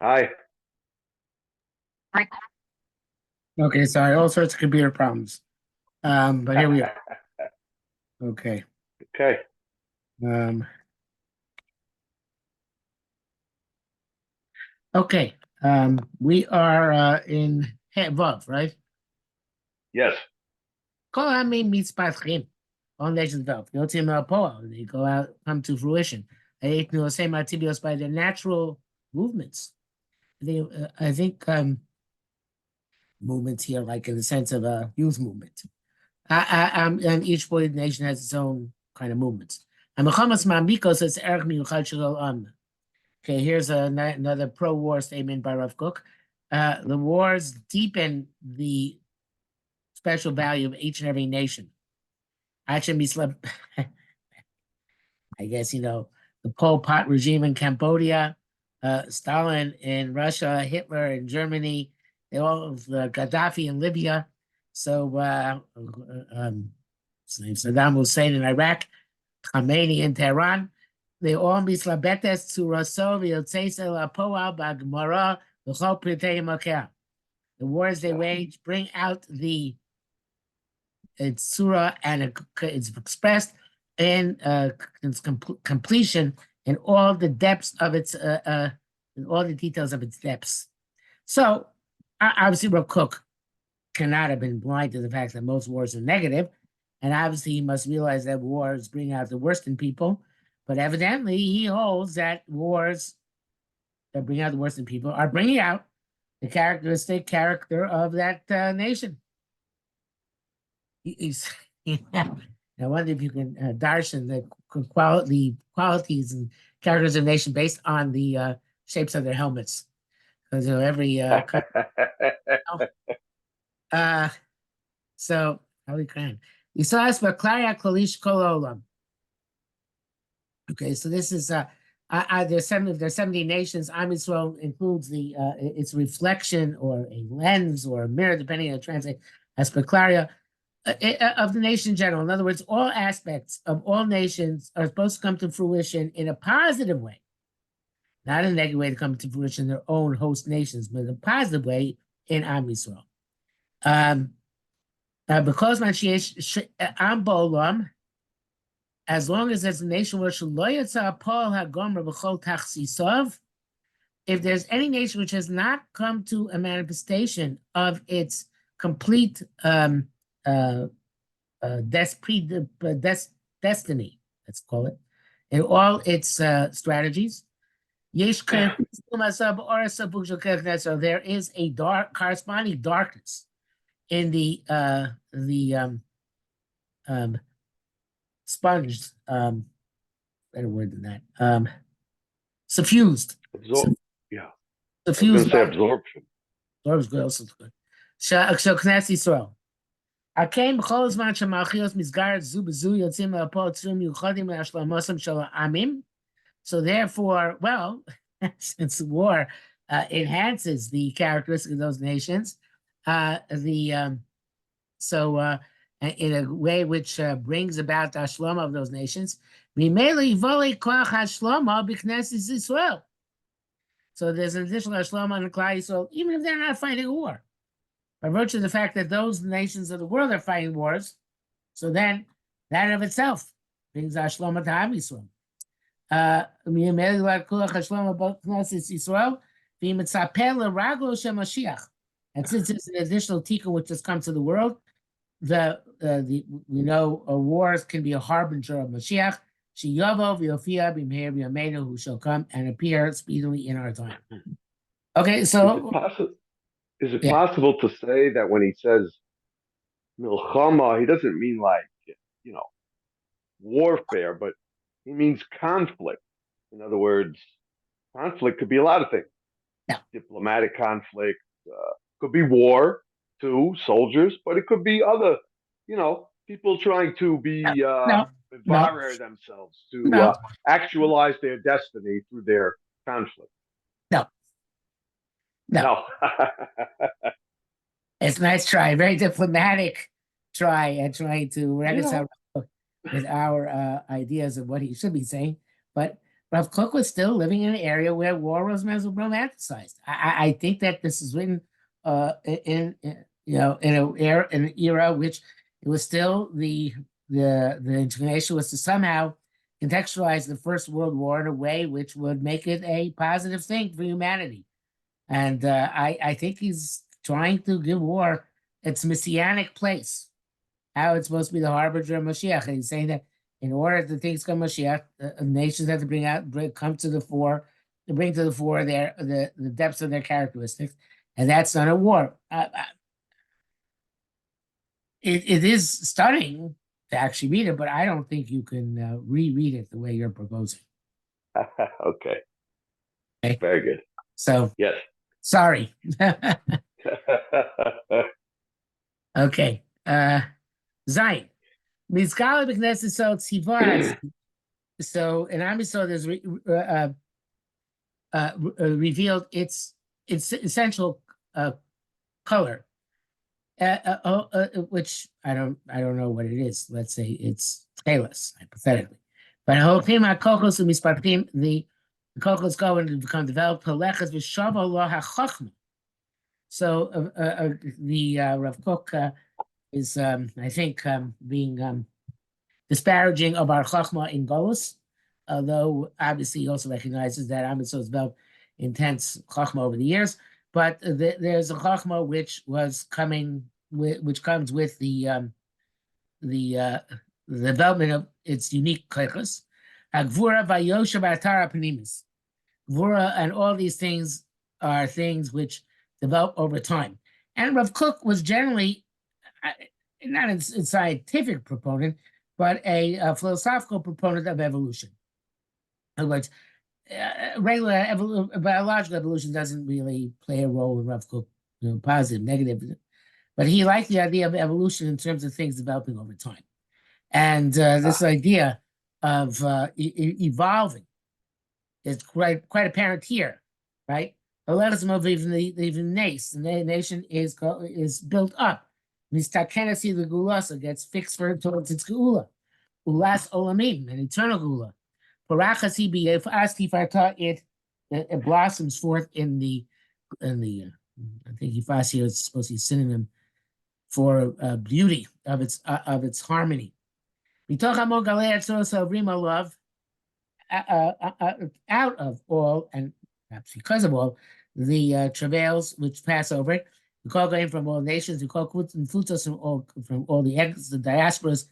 Hi. Okay, sorry, all sorts of computer problems. But here we are. Okay. Okay. Um, okay. We are in Vav, right? Yes. Kol Hamim Mitzpachim. All nations Vav. Yotzim Poa. They go out, come to fruition. Eight no same activities by their natural movements. I think movements here, like in the sense of a youth movement. And each boy nation has its own kind of movements. And Mechamas Mamikos is Erech Miuchad Shalol Am. Okay, here's another pro-war statement by Rav Kook. The wars deepen the special value of each and every nation. Actually, I guess, the Pol Pot regime in Cambodia, Stalin in Russia, Hitler in Germany, they all Gaddafi in Libya. So, Saddam Hussein in Iraq, Khamenei in Tehran. They all mislabetes to Raso v'yotzeisel apoal b'agmara v'chol pritei makeh. The wars they Yeah. wage bring out the surah, and it's expressed in its completion in all the depths of its in all the details of its depths. So obviously, Rav Kook cannot have been blind to the fact that most wars are negative, and obviously he must realize that wars bring out the worst in people. But evidently, he holds that wars that bring out the worst in people are bringing out the characteristic character of that nation. He's, I wonder if you can darshan the qualities and characters of a nation based on the shapes of their helmets. Because every uh, so how we can. Yisrael Baklaria Klalish Kololam. Okay, so this is there's 70 nations. Am Yisrael includes the its reflection or a lens or a mirror, depending on the translate, as Baklaria of the nation in general. In other words, all aspects of all nations are supposed to come to fruition in a positive way, not in a negative way to come to fruition in their own host nations, but in a positive way in Am Yisrael. Because man Am Bolam, as long as there's a nation where if there's any nation which has not come to a manifestation of its complete destiny, let's call it, in all its strategies, there is a corresponding darkness in the sponge, better word than that, suffused, Absor- yeah. I was going suffused to say light. absorption. Absorbs good, also good. Knesset Yisrael. הקיים בכל הזמן שהמלכויות מסגרת זו בזו יוצאים לפועל צורים מיוחדים להשלמוסם של העמים. So therefore, well, since war enhances the characteristics of those nations, in a way which brings about the Hashlama of those nations, so there's an additional Hashlama on the Klal Yisrael, even if they're not fighting a war. By virtue of the fact that those nations of the world are fighting wars, so then that of itself brings Hashlama to Am Yisrael. And since it's an additional tikkun which has come to the world, we know wars can be a harbinger of Mashiach. Who shall come and appear speedily in our time. Okay, Is so it possible? Is it yeah, possible to say that when he says Milchamah, he doesn't mean like you know warfare, but he means conflict. In other words, conflict could be a lot of things. no, Diplomatic conflict, could be war too, soldiers, but it could be other, people trying to no, be no, no, Barer themselves to no, actualize their destiny through their conflict. no, no. No. It's a nice try, very diplomatic try at trying to yeah. reconcile with our ideas of what he should be saying. But Rav Kook was still living in an area where war was romanticized. I think that this is written in an era which it was still the inclination was to somehow contextualize the First World War in a way which would make it a positive thing for humanity. And I think he's trying to give war its messianic place, how it's supposed to be the harbinger of Mashiach. And he's saying that in order that things come Mashiach, nations have to come to the fore, to bring to the fore the depths of their characteristics, and that's not a war. It is stunning to actually read it, but I don't think you can reread it the way you're proposing. Okay. Okay. Very good. So, yes. Sorry. Okay. Zion. Mizkala b'knesset so tzivaz. So in Amisol, there's revealed its essential color, which I don't know what it is. Let's say it's tailless, hypothetically. But the kokos go and become developed. So the Rav Kook is, I think, being disparaging of our chachma in Golus, although obviously he also recognizes that Amitzvah has developed intense chachma over the years. But there's a chachma which was coming, which comes with the development of its unique klechus. Gvura vayosha b'atara panimis. Gvura and all these things are things which develop over time. And Rav Kook was generally not a scientific proponent, but a philosophical proponent of evolution. In other words, regular biological evolution doesn't really play a role in Rav Kook, positive, negative, but he liked the idea of evolution in terms of things developing over time. And this idea of evolving is quite apparent here, right? Even the nation is built up. Mistakenasi the gulasa gets fixed towards its geula. Ulas olamim, an eternal geula. Parachasi b'yefasti farta, it blossoms forth in the I think Yifas here is supposed to be a synonym for beauty of its harmony. Mitoch amon galei atzos rima love, out of all, and perhaps because of all, the travails which pass over it. We call going from all nations, we call futos from all the diasporas.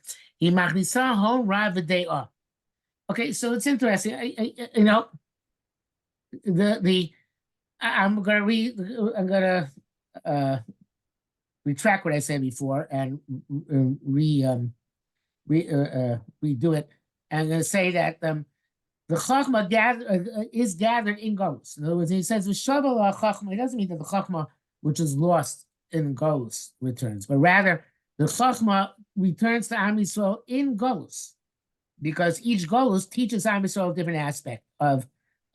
Okay, so it's interesting. I'm gonna retract what I said before and redo it. I'm gonna say that the chachma is gathered in Golus. In other words, he says the shaval chachma. It doesn't mean that the chachma which is lost in Golus returns, but rather the chachma returns to Am Yisrael in Golus, because each Golus teaches Am Yisrael a different aspect of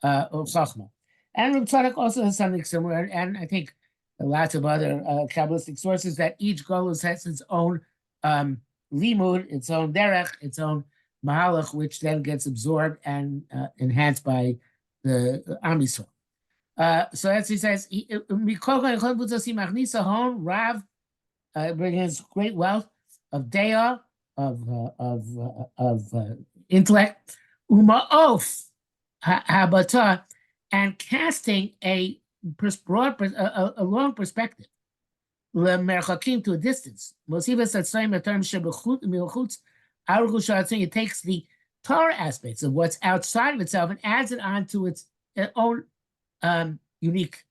chachma. And Reb Tzadok also has something similar, and I think lots of other Kabbalistic sources, that each Golus has its own limud, its own derech, its own mahalach, which then gets absorbed and enhanced by the Am Yisrael. So as he says, Rav brings great wealth of daya, of intellect, uma'of habata, and casting a long perspective, lemerchakim, to a distance. It takes the Torah aspects of what's outside of itself and adds it onto its own unique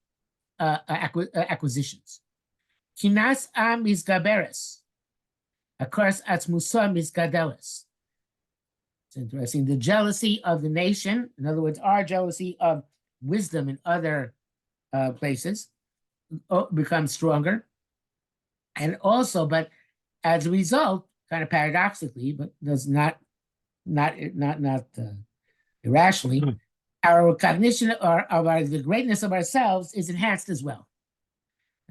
acquisitions. Kinas am misgaberes, akars atzmusa misgadeles. It's interesting. The jealousy of the nation, in other words, our jealousy of wisdom in other places, becomes stronger. And also, but as a result, kind of paradoxically, but does not irrationally, our recognition of the greatness of ourselves is enhanced as well.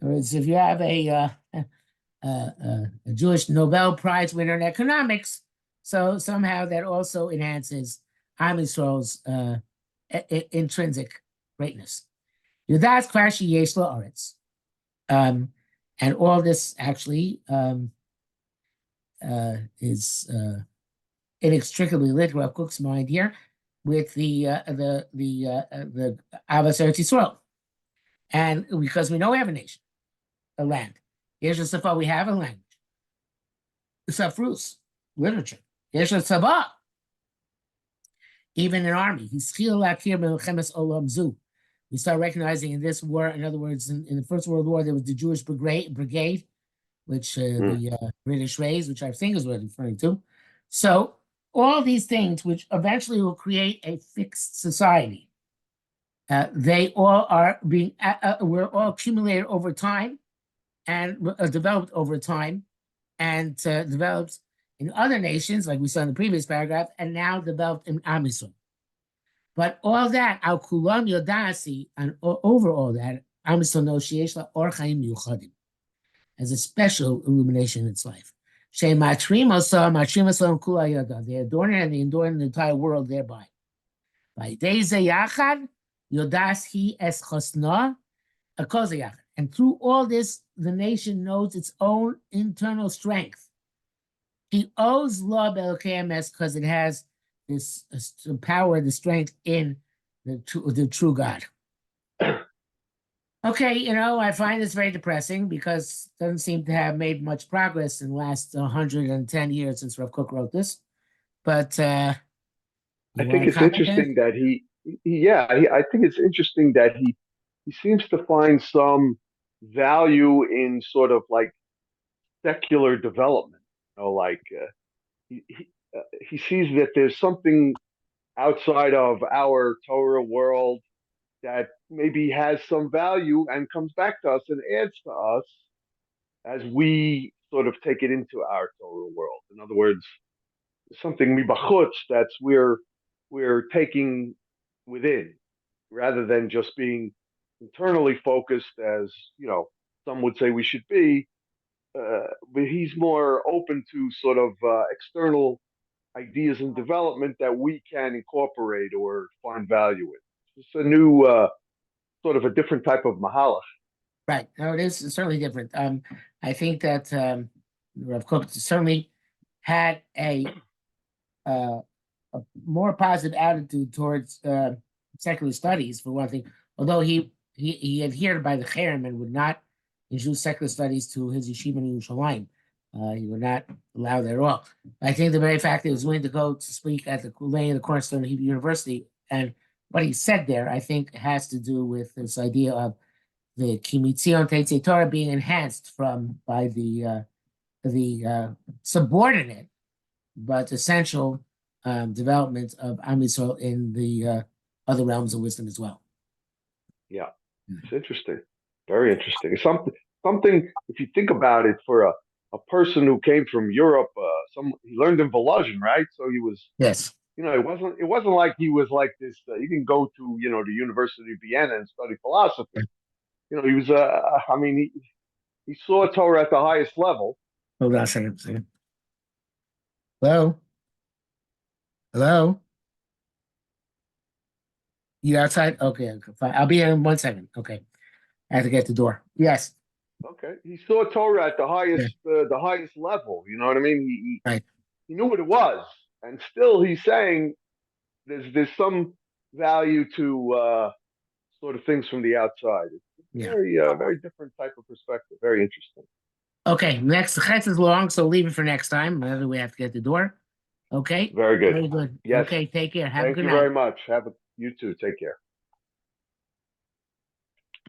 In other words, if you have a Jewish Nobel Prize winner in economics, so somehow that also enhances Am Yisrael's intrinsic greatness. Yudas Kvarshi Yesh Orot. And all this actually is inextricably linked, Rav Kook's mind here, with the Avos Eretz Yisrael. And because we know we have a nation, a land. Yesh Safa, we have a language. Safrus, literature. Yesh Tzava, even an army. We start recognizing in this war, in other words, in the First World War, there was the Jewish brigade, which the British raised, which I think is what I'm referring to. So all these things, which eventually will create a fixed society, they all are being, were all accumulated over time and developed over time and developed in other nations, like we saw in the previous paragraph, and now developed in Am Yisrael. But all that, al kulam yodasi, and over all that, Am Yisrael knows sheyesh la or chaim yuchadim, as a special illumination in its life. They adorn it and they adorn the entire world thereby. By days yachad, yodas he es chosna, a koz yachad. And through all this, the nation knows its own internal strength. He owes law belkems because it has this power, the strength in the true God. Okay, I find this very depressing because it doesn't seem to have made much progress in the last 110 years since Rav Kook wrote this. But I think it's interesting that I think it's interesting that he seems to find some value in sort of like secular development. Like he sees that there's something outside of our Torah world that maybe has some value and comes back to us and adds to us as we sort of take it into our Torah world. In other words, something mibachutz that's we're taking within, rather than just being internally focused, as some would say we should be. But he's more open to sort of external ideas and development that we can incorporate or find value in. It's a new, sort of a different type of mahalach. Right. No, it is certainly different. I think that Rav Kook certainly had a more positive attitude towards secular studies, for one thing. Although he adhered by the cherem and would not introduce secular studies to his yeshiva in Yerushalayim. He would not allow that at all. I think the very fact that he was willing to go to speak at the laying of the cornerstone of Hebrew University, and what he said there, I think, has to do with this idea of the Kimitzion Teitzei Torah being enhanced by the subordinate but essential development of Am Yisrael in the other realms of wisdom as well. Yeah, it's interesting, very interesting. Something. If you think about it, for a person who came from Europe, he learned in Volozhin, right? So he was, yes. It wasn't like he was like this. He didn't go to the University of Vienna and study philosophy. He was. He saw Torah at the highest level. Hold on a second. Hello. Hello. You outside? Okay, fine. I'll be here in 1 second. Okay, I have to get the door. Yes. Okay, he saw Torah at the highest level. You know what I mean? Right. He knew what it was, and still he's saying there's some value to sort of things from the outside. It's very different type of perspective. Very interesting. Okay, next the chet is long, so leave it for next time. We have to get the door. Okay. Very good. Very good. Yes. Okay, take care. Have a good night. Thank you very much. You too. Take care.